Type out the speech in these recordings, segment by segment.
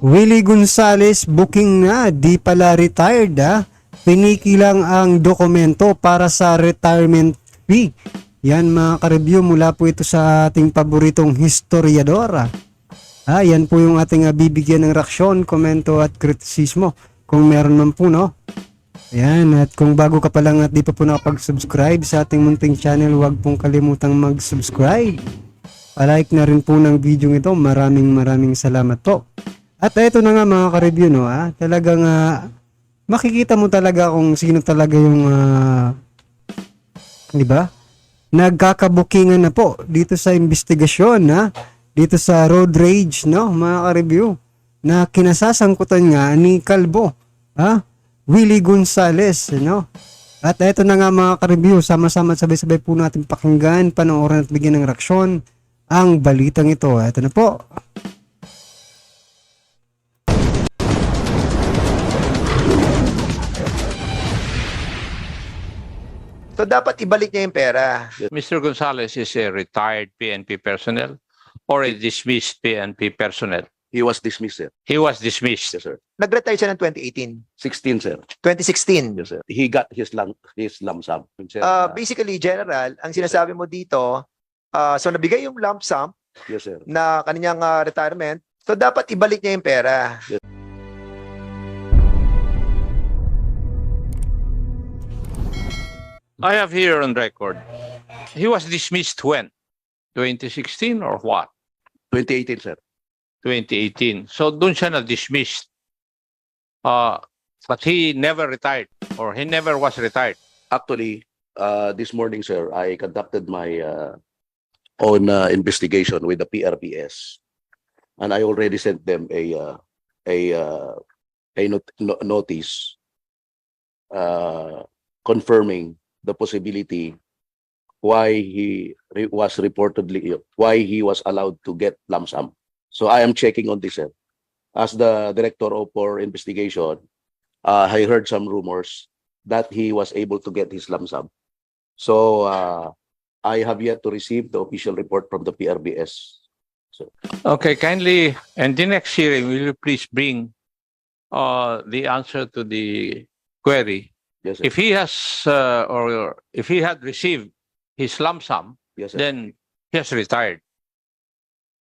Willie Gonzales booking na, di pala retired ha. Piniki lang ang dokumento para sa retirement fee. Yan mga ka-review, mula po ito sa ating paboritong historiadora. Yan po yung ating bibigyan ng reaksyon, komento at kritisismo kung meron man po, no? Ayan, at kung bago ka pa lang at di pa po nakapag-subscribe sa ating munting channel, huwag pong kalimutang mag-subscribe. Palike na rin po ng video ito. Maraming salamat po. At ito na nga mga ka-review, no? Talagang makikita mo talaga kung sino talaga yung di ba? Nagkakabukingan na po dito sa investigasyon, dito sa road rage, no, mga ka-review, na kinasasangkutan nga ni Kalbo, Willie Gonzales, no? At ito na nga mga ka-review, sama-sama sabay-sabay po natin pakinggan, panoorin at bigyan ng reaksyon ang balitang ito. Ito na po. So dapat ibalik niya yung pera. Mr. Gonzales is a retired PNP personnel or a dismissed PNP personnel? He was dismissed, sir. He was dismissed. Yes, sir. Nag-retire siya ng 2018, 16, sir. 2016. Yes, sir. He got his lump sum. Sir. Basically, General, ang sinasabi mo dito, so nabigay yung lump sum Yes, sir. na kanyang retirement, so dapat ibalik niya yung pera. I have here on record. He was dismissed when? 2016 or what? 2018, sir. 2018. So dun siya na-dismissed. But he never retired or he never was retired. Actually, this morning, sir, I conducted my own investigation with the PRPS, and I already sent them a notice confirming the possibility why he was allowed to get lump sum. So I am checking on this, sir. As the director of for investigation, I heard some rumors that he was able to get his lump sum. So I have yet to receive the official report from the PRBS. So Okay, kindly, and the next hearing, will you please bring the answer to the query? yes, sir. If he has or if he had received his lump sum, Yes, sir. then he has retired.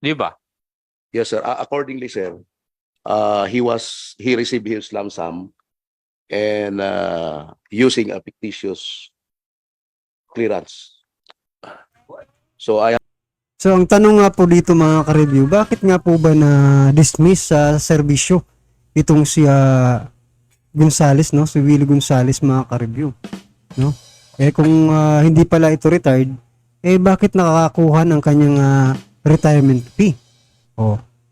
Di ba? Yes, sir. Accordingly, sir, he received his lump sum and using a fictitious clearance. So So ang tanong nga po dito mga ka-review, bakit nga po ba na-dismiss sa serbisyo itong si Gonzales, no? Si Willie Gonzales mga ka-review, no? Kung hindi pala ito retired, bakit nakakakuha ng kanyang retirement fee?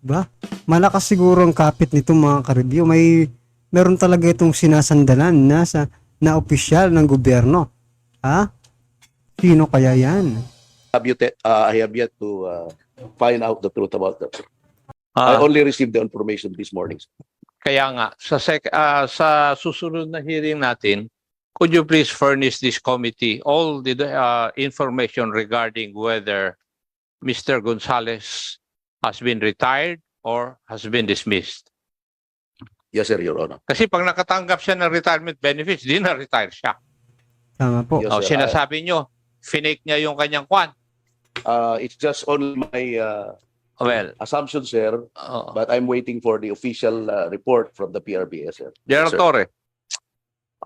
Ba? Malakas siguro ang kapit nito mga ka-review. Meron talaga itong sinasandalan na opisyal ng gobyerno. Sino kaya yan? I have yet to find out the truth about that. I only received the information this morning. Kaya nga, sa susunod na hearing natin, could you please furnish this committee all the information regarding whether Mr. Gonzales has been retired or has been dismissed? Yes, sir, Your Honor. Kasi pag nakatanggap siya ng retirement benefits, di na-retire siya. Tama po. Yes, sir. Sinasabi nyo, finake niya yung kanyang kwan. It's just only my Well, assumption, sir, but I'm waiting for the official report from the PRBS, sir. General Yes, sir. Torre,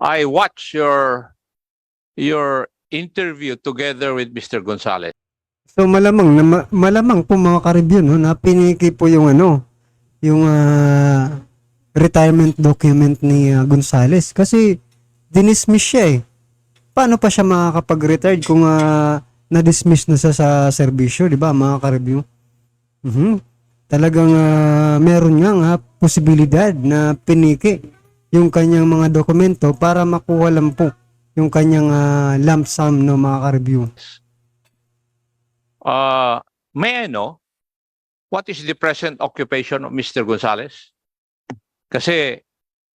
I watched your interview together with Mr. Gonzales. So malamang po mga ka-review, no, na piniki po yung yung retirement document ni Gonzales kasi dinismiss siya Paano pa siya makakapag-retired kung na-dismiss na siya sa serbisyo, di ba mga ka-review? Talagang meron nga posibilidad na piniki yung kanyang mga dokumento para makuha lang po yung kanyang lump sum, no, mga ka-review. May I know what is the present occupation of Mr. Gonzales? Kasi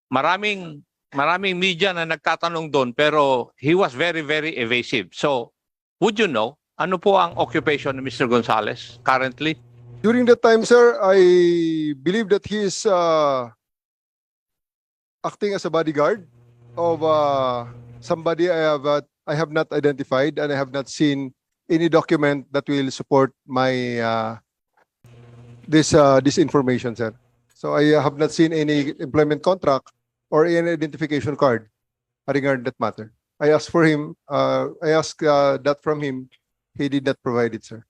maraming media na nagtatanong doon pero he was very evasive. So, would you know ano po ang occupation ni Mr. Gonzales currently? During that time, sir, I believe that he is acting as a bodyguard of somebody I have not identified, and I have not seen any document that will support my this information, sir. So I have not seen any employment contract or any identification card regarding that matter. I asked for him. I asked that from him. He did not provide it, sir.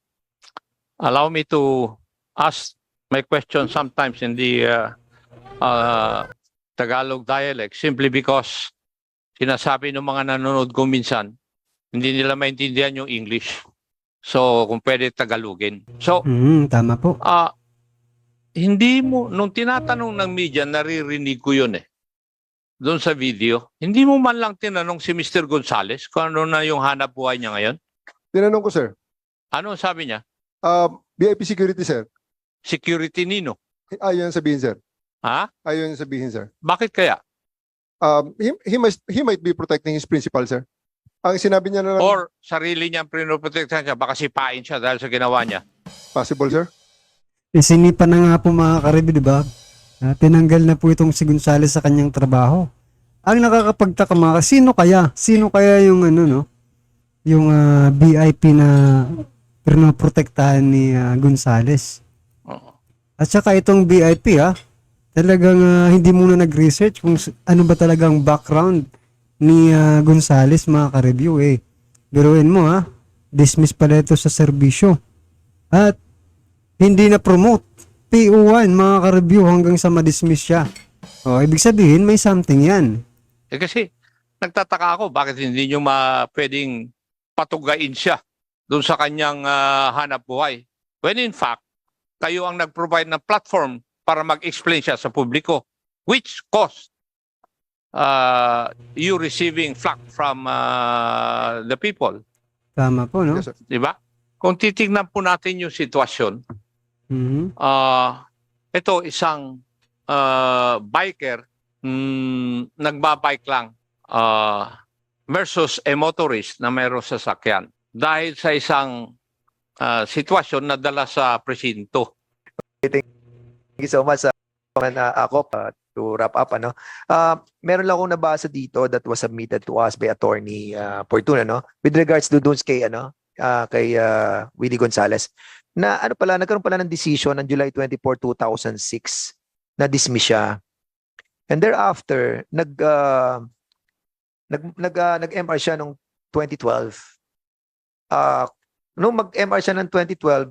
Allow me to ask my question sometimes in the Tagalog dialect simply because sinasabi ng mga nanonood ko minsan, hindi nila maintindihan yung English. So, kung pwede Tagalogin. So, Tama po. hindi mo, nung tinatanong ng media, naririnig ko yun eh. Doon sa video, hindi mo man lang tinanong si Mr. Gonzales kung ano na yung hanap buhay niya ngayon? Tinanong ko, sir. Ano ang sabi niya? VIP security, sir. Security nino. Ayun sabihin, sir. Ha? Ayun sabihin, sir. Bakit kaya? He might be protecting his principal, sir. Ang sinabi niya na lang, Or sarili niyang pinoprotektahan siya, baka sipain siya dahil sa ginawa niya. possible, sir. Isinipan na nga po mga karibyo, di ba? Tinanggal na po itong si Gonzales sa kanyang trabaho. Ang nakakapagtaka mga, sino kaya yung ano, no? Yung VIP na pinoprotektahan ni Gonzales. Oo. At saka itong VIP, talagang hindi muna nag-research kung ano ba talagang background ni Gonzales, mga ka-review eh. Biruin mo dismiss pala ito sa serbisyo. At hindi na promote. PO1, mga ka-review, hanggang sa ma-dismiss siya. O, ibig sabihin, may something yan. Eh kasi, nagtataka ako, bakit hindi nyo pwedeng patugain siya doon sa kanyang hanap buhay? When in fact, kayo ang nag-provide ng platform para mag-explain siya sa publiko, which caused you receiving flack from the people. Tama po, no? Yes, sir. Di ba? Kung titignan po natin yung sitwasyon, Mhm. ito isang biker, nagbabike lang versus a motorist na mayroong sasakyan. Dahil sa isang sitwasyon na dala sa presinto. Thank you so much, ako, to wrap up, meron lang akong nabasa dito that was submitted to us by Attorney Fortuna, with regards to doon kay Willie Gonzales, na nagkaroon pala ng decision ng July 24, 2006 na dismiss siya. And thereafter, nag-MR siya noong 2012. Nung mag-MR siya ng 2012,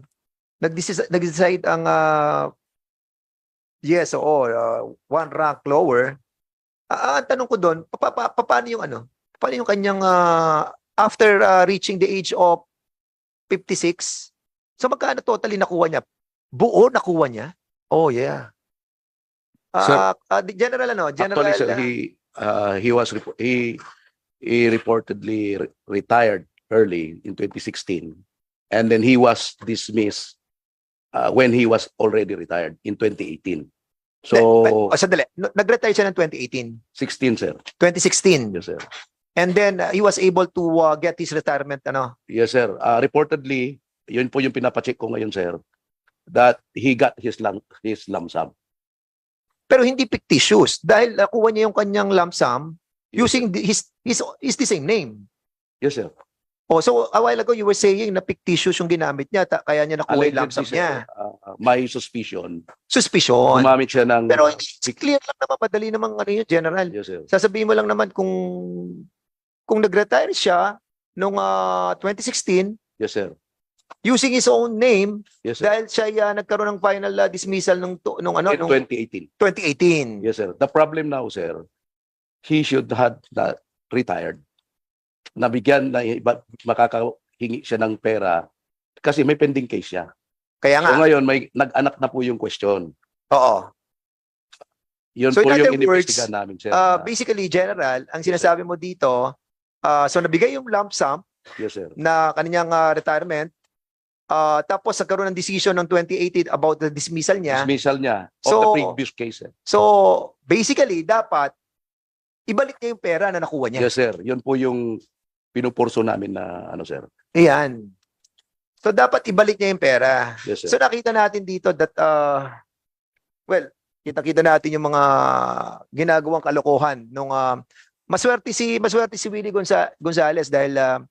nag-decide ang yes, one rank lower. Ang tanong ko doon, paano yung kanyang after reaching the age of 56? So magkano totally nakuha niya? Buo nakuha niya? Oh, yeah. Sir, General Actually, sir, he reportedly retired early in 2016, and then he was dismissed when he was already retired in 2018. So, sandali. Nag-retire siya ng 2018. 16, sir. 2016. Yes, sir. And then he was able to get his retirement, Yes, sir. Reportedly, yun po yung pinapacheck ko ngayon, sir, that he got his lump sum. Pero hindi fictitious dahil nakuha niya yung kanyang lump sum Yes, using his the same name. Yes, sir. Oh, so a while ago you were saying na fictitious yung ginamit niya, kaya niya nakuha yung lump sum Allegedly, niya. sir, my suspicion, Suspicion. gumamit siya ng... Pero it's clear lang naman, madali namang yun, General. Yes, sir. Sasabihin mo lang naman kung nag-retire siya noong 2016 Yes, sir. using his own name Yes, sir. dahil siya nagkaroon ng final dismissal nung In 2018. 2018. Yes, sir. The problem now, sir, he should have that retired. Nabigyan na makakahingi siya ng pera kasi may pending case siya. Kaya nga, So ngayon, may nag-anak na po yung question. oo. Yun So po in yung other words, inimbestigahan namin, sir. Basically, General, ang sinasabi mo dito, so nabigay yung lump sum Yes, sir. na kanyang retirement, tapos nagkaroon ng decision ng 2018 about the dismissal niya. Dismissal niya of So- the previous case, sir. So, basically, dapat ibalik niya yung pera na nakuha niya. Yes, sir. Yun po yung pinupurso namin na sir. Ayan. So dapat ibalik niya yung pera. Yes, sir. So nakita natin dito that well, kita-kita natin yung mga ginagawang kalokohan nung maswerte si Willie Gonzales dahil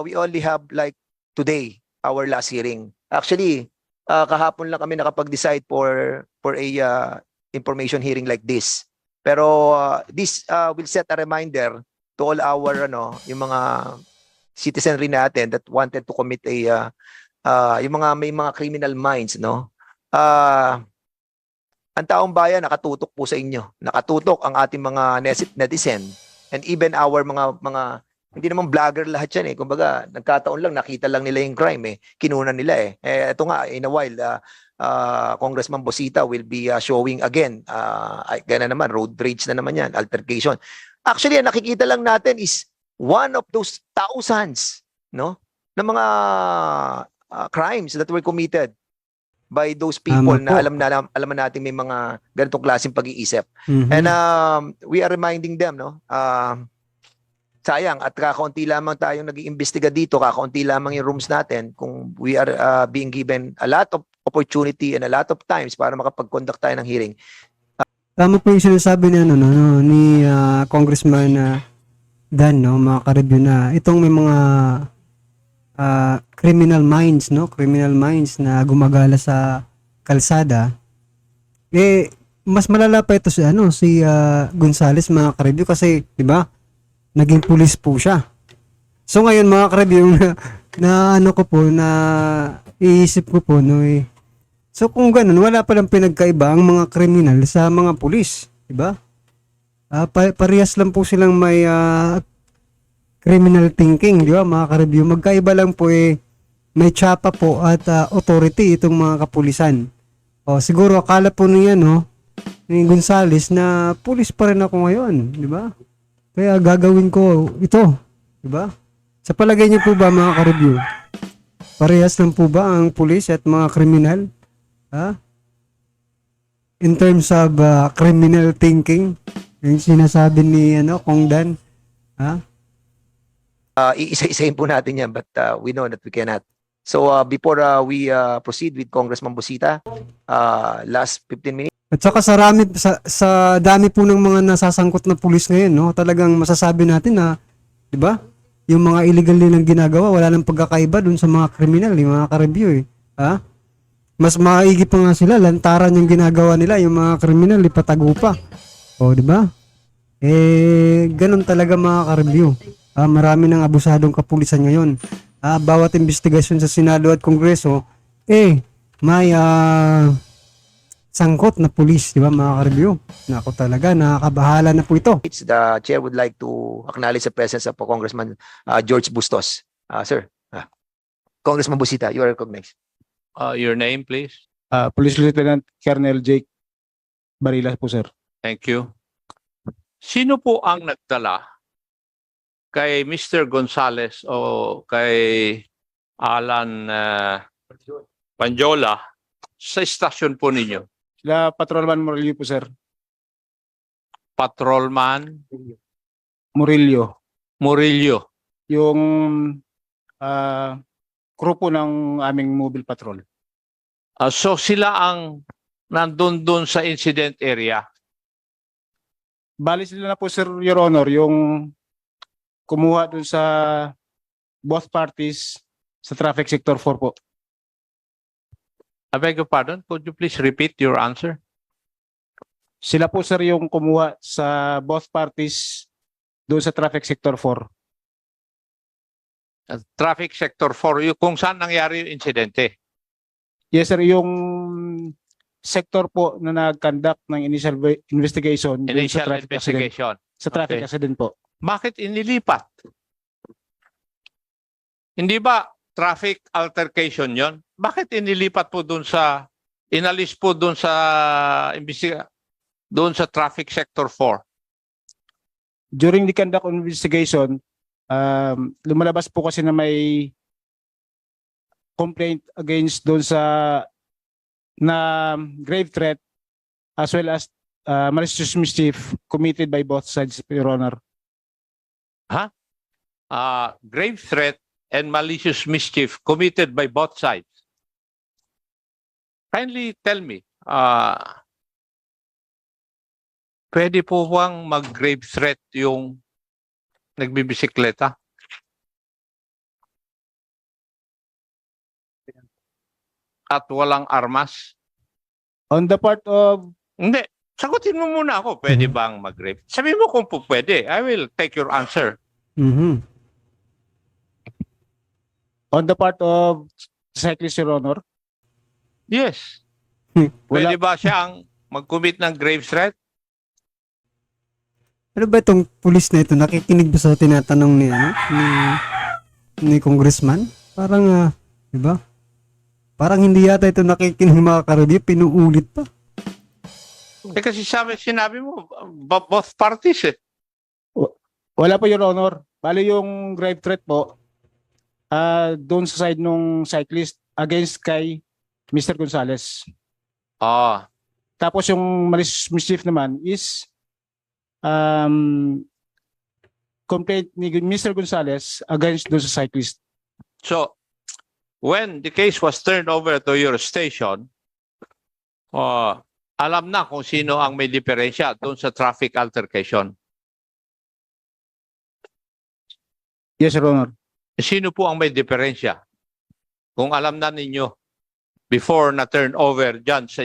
we only have like today our last hearing. Actually, kahapon lang kami nakapag-decide for a information hearing like this. Pero this will set a reminder to all our yung mga citizenry natin that wanted to commit a yung mga may mga criminal minds, no? Ang taong bayan nakatutok po sa inyo. Nakatutok ang ating mga netizen and even our mga hindi naman vlogger lahat yan eh. Kumbaga, nagkataon lang nakita lang nila yung crime eh. Kinunan nila eh. Ito nga in a while Congressman Bosita will be showing again gana naman road rage na naman yan, altercation. Actually, ang nakikita lang natin is one of those thousands, no, na mga crimes that were committed by those people Tama po. na alam natin may mga ganitong klaseng pag-iisip. Mhm. And we are reminding them, no, sayang at kakaunti lamang tayong nag-iimbestiga dito, kakaunti lamang yung rooms natin kung we are being given a lot of opportunity and a lot of times para makapag-conduct tayo ng hearing. Tama po yung sinasabi ni, ni Congressman Dan, no, mga ka-review na itong may mga criminal minds, no? Criminal minds na gumagala sa kalsada. Mas malala pa ito si Gonzales, mga ka-review, kasi 'di ba? Naging pulis po siya. So ngayon, mga ka-review, na ano ko po, na iisip ko po, no, so kung ganun, wala palang pinagkaiba ang mga kriminal sa mga pulis, 'di ba? Parehas lang po silang may criminal thinking, di ba, mga ka-review? Magkaiba lang po may tsapa po at authority itong mga kapulisan. O siguro akala po niya, no, ni Gonzales na pulis pa rin ako ngayon, di ba? Kaya gagawin ko ito, di ba? Sa palagay niyo po ba, mga ka-review? Parehas lang po ba ang pulis at mga kriminal? In terms of criminal thinking, yung sinasabi ni Kong Dan, Iisa-isahin po natin yan, but we know that we cannot. So before we proceed with Congressman Bosita, last 15 minutes. At saka sa dami po ng mga nasasangkot na pulis ngayon, no, talagang masasabi natin na, 'di ba? Yung mga illegal nilang ginagawa, wala nang pagkakaiba dun sa mga kriminal, yung mga ka-review Mas maigi pa nga sila, lantaran yung ginagawa nila, yung mga kriminal ipatago pa. O, 'di ba? Ganun talaga, mga ka-review. Marami ng abusadong kapulisan ngayon. Bawat investigasyon sa Senado at Kongreso, may sangkot na pulis, di ba, mga ka-review? Nako talaga, nakakabahala na po ito. The chair would like to acknowledge the presence of Congressman George Bustos. Sir, Congressman Bosita, you are recognized. Your name, please. Police Lieutenant Colonel Jake Barila po, sir. Thank you. Sino po ang nagdala kay Mr. Gonzales o kay Alan Panjola sa istasyon po ninyo? Sila Patrolman Murillo po, sir. Patrolman Murillo. Murillo. Yung crew po ng aming mobile patrol. So sila ang nandun dun sa incident area. Bali sila na po, sir, Your Honor, yung kumuha dun sa both parties sa traffic sector 4 po. I beg your pardon, could you please repeat your answer? Sila po, sir, yung kumuha sa both parties doon sa traffic sector 4. Traffic sector 4, kung saan nangyari yung insidente? Yes, sir, yung sector po na nag-conduct ng initial investigation dun Initial sa traffic accident. investigation. Sa traffic Okay. accident po. Bakit inilipat? Hindi ba traffic altercation yon? Bakit inilipat po doon sa, inalis po doon sa doon sa traffic sector 4? During the conduct of investigation, lumalabas po kasi na may complaint against doon sa na grave threat as well as malicious mischief committed by both sides, Your Honor. Grave threat and malicious mischief committed by both sides. Kindly tell me, pwede po bang mag-grave threat yung nagbibisikleta? At walang armas? On the part of Hindi. Sagutin mo muna ako, pwede bang mag-grave? Sabi mo kung po pwede. I will take your answer. Mhm. on the part of cyclist, Your Honor, Yes. wala, Pwede ba siyang mag-commit ng grave threat? Ano ba itong pulis na ito? Nakikinig ba sa tinatanong ni, ano, ni Congressman? Parang, di ba? Parang hindi yata ito nakikinig mga karibyo, pinuulit pa. Kasi sinabi mo, both parties eh. wala po, Your Honor. Bali yung grave threat po, doon sa side nung cyclist against kay Mr. Gonzales. Ah, Tapos yung malicious mischief naman is complaint ni Mr. Gonzales against doon sa cyclist. so, when the case was turned over to your station, alam na kung sino ang may diferensya doon sa traffic altercation. Yes, Your Honor. Sino po ang may diferensya? Kung alam na ninyo before na turn over dyan sa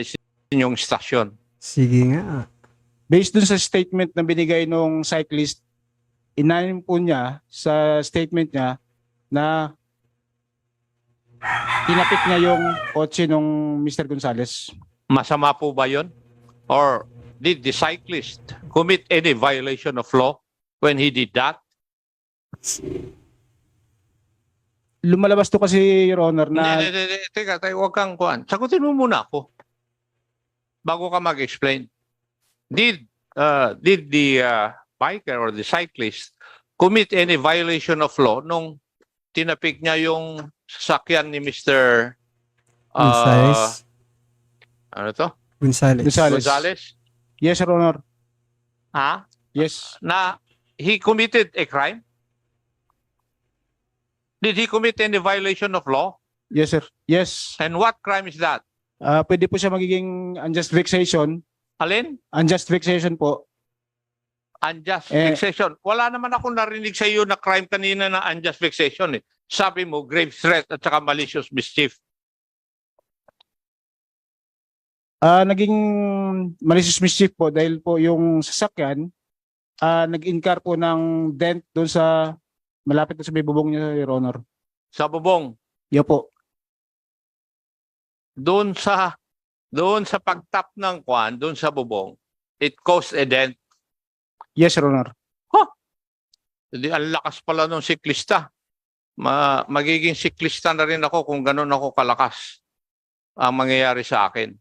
inyong stasyon. Sige nga. Based dun sa statement na binigay nung cyclist, inanim po niya sa statement niya na tinapik niya yung kotse nung Mr. Gonzales. Masama po ba yun? Or did the cyclist commit any violation of law when he did that? Lumalabas to kasi, Your Honor, na Teka, huwag kang kuhan. Sagutin mo muna ako bago ka mag-explain. Did the biker or the cyclist commit any violation of law nung tinapik niya yung sasakyan ni Mr. Gonzales. Ano to? Gonzales. Gonzales? yes, Your Honor. Ha? Yes. Na he committed a crime? Did he commit any violation of law? Yes, sir. Yes. And what crime is that? Pwede po siya magiging unjust vexation. Alin? Unjust vexation po. Unjust Eh, vexation. Wala naman ako narinig sa iyo na crime kanina na unjust vexation eh. Sabi mo, grave threat at saka malicious mischief. Naging malicious mischief po dahil po yung sasakyan nag-incur po ng dent doon sa malapit na sa may bubong niya, Your Honor. Sa bubong, Yo po. doon sa pagtap ng kwan, doon sa bubong, it caused a dent. Yes, Your Honor. Hindi, ang lakas pala ng siklista. Magiging siklista na rin ako kung ganun ako kalakas ang mangyayari sa akin.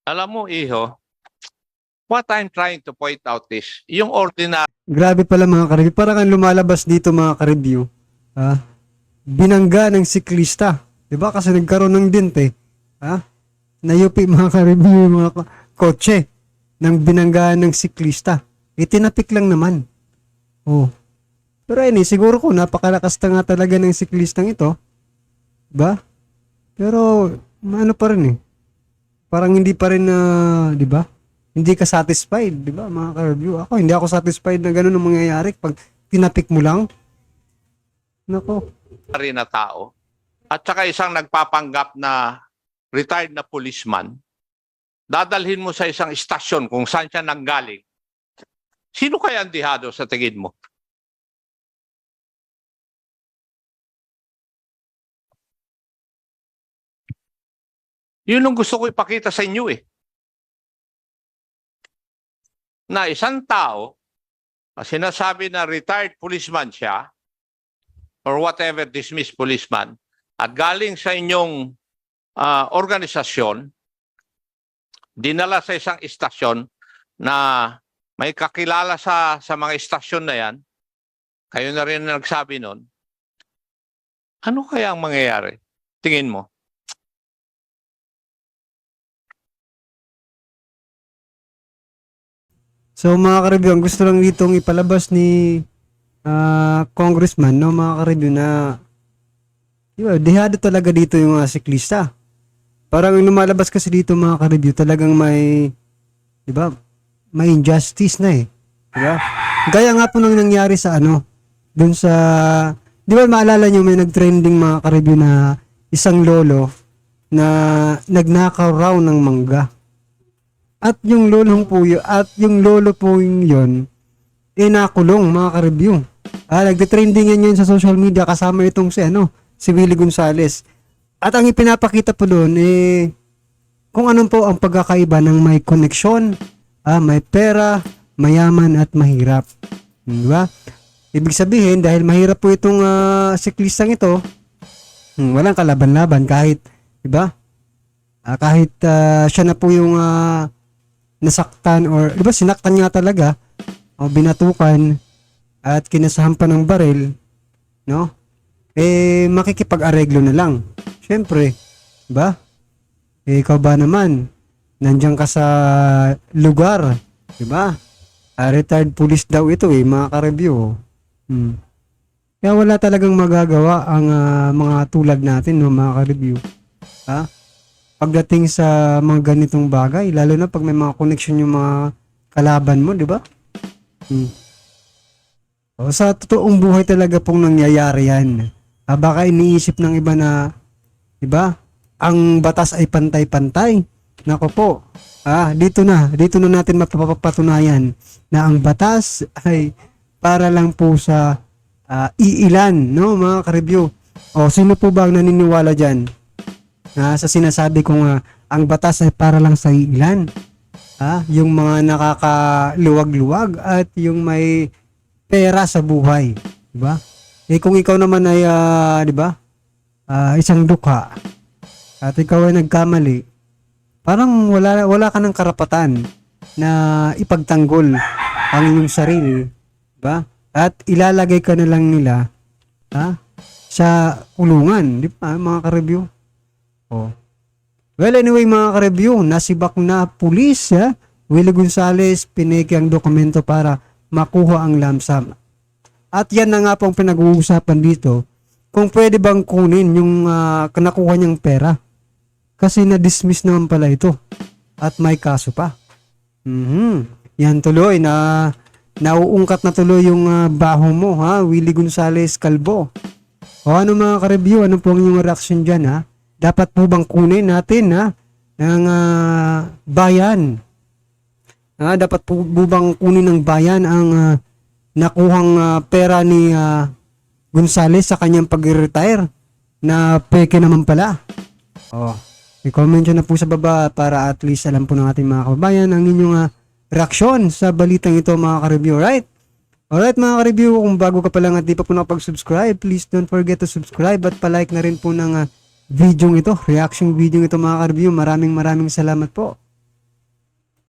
Alam mo, Iho, what I'm trying to point out is, yung ordinary Grabe pala mga karibyo. Parang ang lumalabas dito mga karibyo. Binangga ng siklista. Diba? Kasi nagkaroon ng dent eh. Nayupi mga karibyo yung mga kotse ng binanggaan ng siklista. Itinapik lang naman. Oh. Pero siguro ko napakalakas na nga talaga ng siklistang ito. Diba? Pero ano pa rin eh. Parang hindi pa rin di ba? Hindi ka satisfied, di ba, mga ka-review? Ako, hindi ako satisfied na gano'n ang mangyayari pag tinapik mo lang. Nako. na tao at saka isang nagpapanggap na retired na policeman, dadalhin mo sa isang istasyon kung saan siya nanggaling. Sino kaya ang dihado sa tingin mo? Yun ang gusto ko ipakita sa inyo eh. Na isang tao, sinasabi na retired policeman siya, or whatever dismissed policeman, at galing sa inyong organisasyon, dinala sa isang istasyon na may kakilala sa mga istasyon na yan, kayo na rin na nagsabi nun, ano kaya ang mangyayari? Tingin mo? So mga ka-review, ang gusto lang ditong ipalabas ni congressman, no, mga ka-review, na dehado talaga dito yung siklista. Parang yung lumalabas kasi dito, mga ka-review, talagang may, di ba, may injustice na eh. Di ba? Gaya nga po nang nangyari sa dun sa, di ba maalala nyo, may nag-trending, mga ka-review, na isang lolo na nagnakaw raw ng mangga. At yung lolo po yun, nakulong, mga ka-review. Nagte-trending yan sa social media kasama itong si Willie Gonzales. At ang ipinapakita po doon, kung anong po ang pagkakaiba ng may koneksyon, may pera, mayaman at mahirap. Diba? Ibig sabihin, dahil mahirap po itong siklistang ito, walang kalaban-laban kahit, diba? Kahit siya na po yung nasaktan or, diba, sinaktan nga talaga, o binatukan at kinasahan pa ng baril, no? Makikipag-areglo na lang. Siyempre, diba? Ikaw ba naman, nandiyan ka sa lugar, diba? Retired police daw ito mga ka-review. Kaya wala talagang magagawa ang mga tulad natin, no, mga ka-review. Pagdating sa mga ganitong bagay, lalo na pag may mga connection yung mga kalaban mo, diba? Sa totoong buhay talaga pong nangyayari yan. Baka iniisip ng iba na, diba, ang batas ay pantay-pantay. Nako po, dito na natin mapapatunayan na ang batas ay para lang po sa iilan, no, mga ka-review. Sino po ba ang naniniwala dyan? Sa sinasabi kong ang batas ay para lang sa iilan. Yung mga nakakaluwag-luwag at yung may pera sa buhay, di ba? Kung ikaw naman ay di ba? Isang dukha at ikaw ay nagkamali, parang wala ka ng karapatan na ipagtanggol ang iyong sarili, di ba? At ilalagay ka na lang nila sa kulungan, di ba, mga ka-review? Well, anyway, mga ka-review, nasibak na pulis, Willie Gonzales, pineke ang dokumento para makuha ang lump sum. At yan na nga pong pinag-uusapan dito, kung pwede bang kunin yung nakuha niyang pera. Kasi na-dismiss naman pala ito. At may kaso pa. Yan tuloy, nauungkat na tuloy yung baho mo, Willie Gonzales Calvo. Ano mga ka-review, ano po ang inyong reaction dyan, Dapat po bang kunin natin ng bayan? Dapat po bang kunin ng bayan ang nakuhang pera ni Gonzales sa kanyang pag-retire na peke naman pala? I-comment nyo na po sa baba para at least alam po ng ating mga kababayan ang inyong reaksyon sa balitang ito, mga ka-review, right? Alright, mga ka-review, kung bago ka pa lang at di pa po nakapag-subscribe, please don't forget to subscribe at palike na rin po ng video ito, reaction video ito, mga ka-review. Maraming salamat po.